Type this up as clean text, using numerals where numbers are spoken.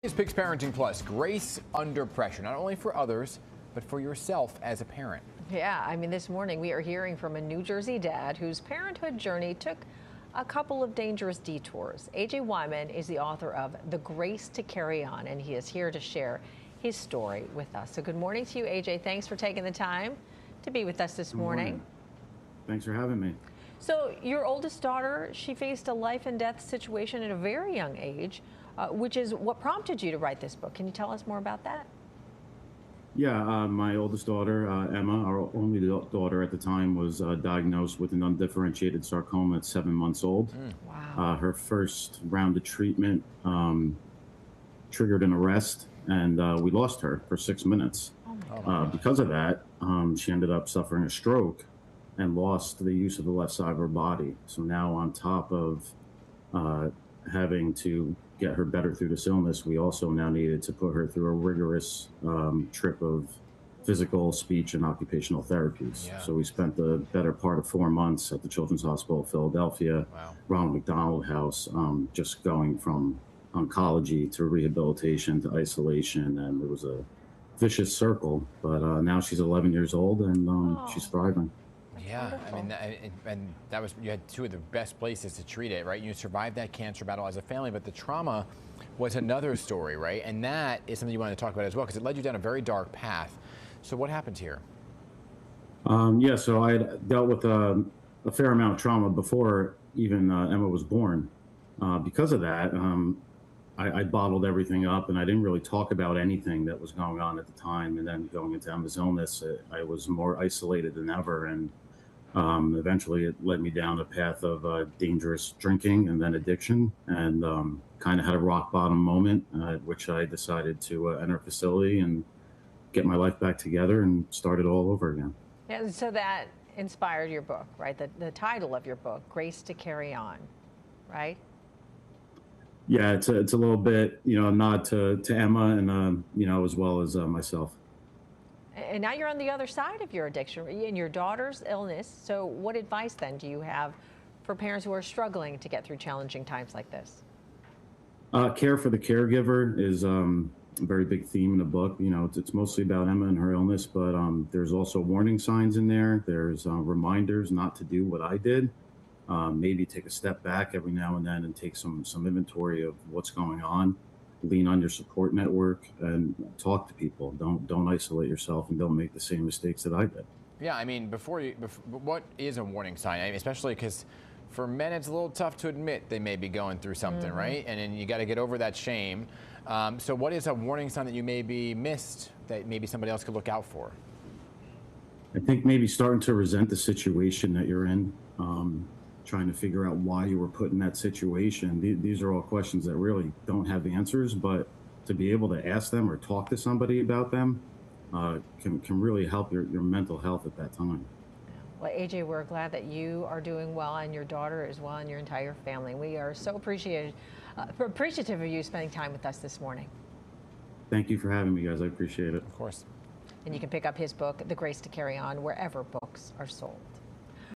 It's Picks Parenting Plus, grace under pressure, not only for others, but for yourself as a parent. Yeah, I mean, this morning we are hearing from a New Jersey dad whose parenthood journey took a couple of dangerous detours. AJ Wyman is the author of The Grace to Carry On, and he is here to share his story with us. So good morning to you, AJ. Thanks for taking the time to be with us this morning. Thanks for having me. So your oldest daughter, she faced a life and death situation at a very young age, which is what prompted you to write this book. Can you tell us more about that? Yeah, my oldest daughter, Emma, our only daughter at the time, was diagnosed with an undifferentiated sarcoma at 7 months old. Wow. Her first round of treatment triggered an arrest, and we lost her for 6 minutes. Oh my God. Because of that, she ended up suffering a stroke and lost the use of the left side of her body. So now, on top of having to get her better through this illness, we also now needed to put her through a rigorous trip of physical, speech, and occupational therapies. Yeah. So we spent the better part of 4 months at the Children's Hospital of Philadelphia, Wow. Ronald McDonald House, just going from oncology to rehabilitation to isolation, and it was a vicious circle. But now she's 11 years old, and she's thriving. Yeah, Wonderful. I mean, and that was, you had two of the best places to treat it, right? You survived that cancer battle as a family, but the trauma was another story, right? And that is something you wanted to talk about as well, because it led you down a very dark path. So what happened here? Yeah, so I had dealt with a fair amount of trauma before even Emma was born. Because of that, I bottled everything up, and I didn't really talk about anything that was going on at the time. And then going into Emma's illness, I was more isolated than ever. And eventually it led me down a path of dangerous drinking and then addiction, and kind of had a rock bottom moment at which I decided to enter a facility and get my life back together and start it all over again. Yeah, so that inspired your book, right? The title of your book, Grace to Carry On, right? Yeah, it's a little bit, a nod to Emma and, as well as myself. And now you're on the other side of your addiction and your daughter's illness. So what advice then do you have for parents who are struggling to get through challenging times like this? Care for the caregiver is a very big theme in the book. It's mostly about Emma and her illness, but there's also warning signs in there. There's reminders not to do what I did. Maybe take a step back every now and then and take some inventory of what's going on. Lean on your support network and talk to people. Don't isolate yourself, and don't make the same mistakes that I did. Yeah, I mean, what is a warning sign? I mean, especially because for men, it's a little tough to admit they may be going through something, right? And then you got to get over that shame. So what is a warning sign that you maybe missed that maybe somebody else could look out for? I think maybe starting to resent the situation that you're in, trying to figure out why you were put in that situation. These are all questions that really don't have answers, but to be able to ask them or talk to somebody about them can really help your mental health at that time. Well, AJ, we're glad that you are doing well and your daughter as well and your entire family. We are so appreciative of you spending time with us this morning. Thank you for having me, guys. I appreciate it. Of course. And you can pick up his book, The Grace to Carry On, wherever books are sold.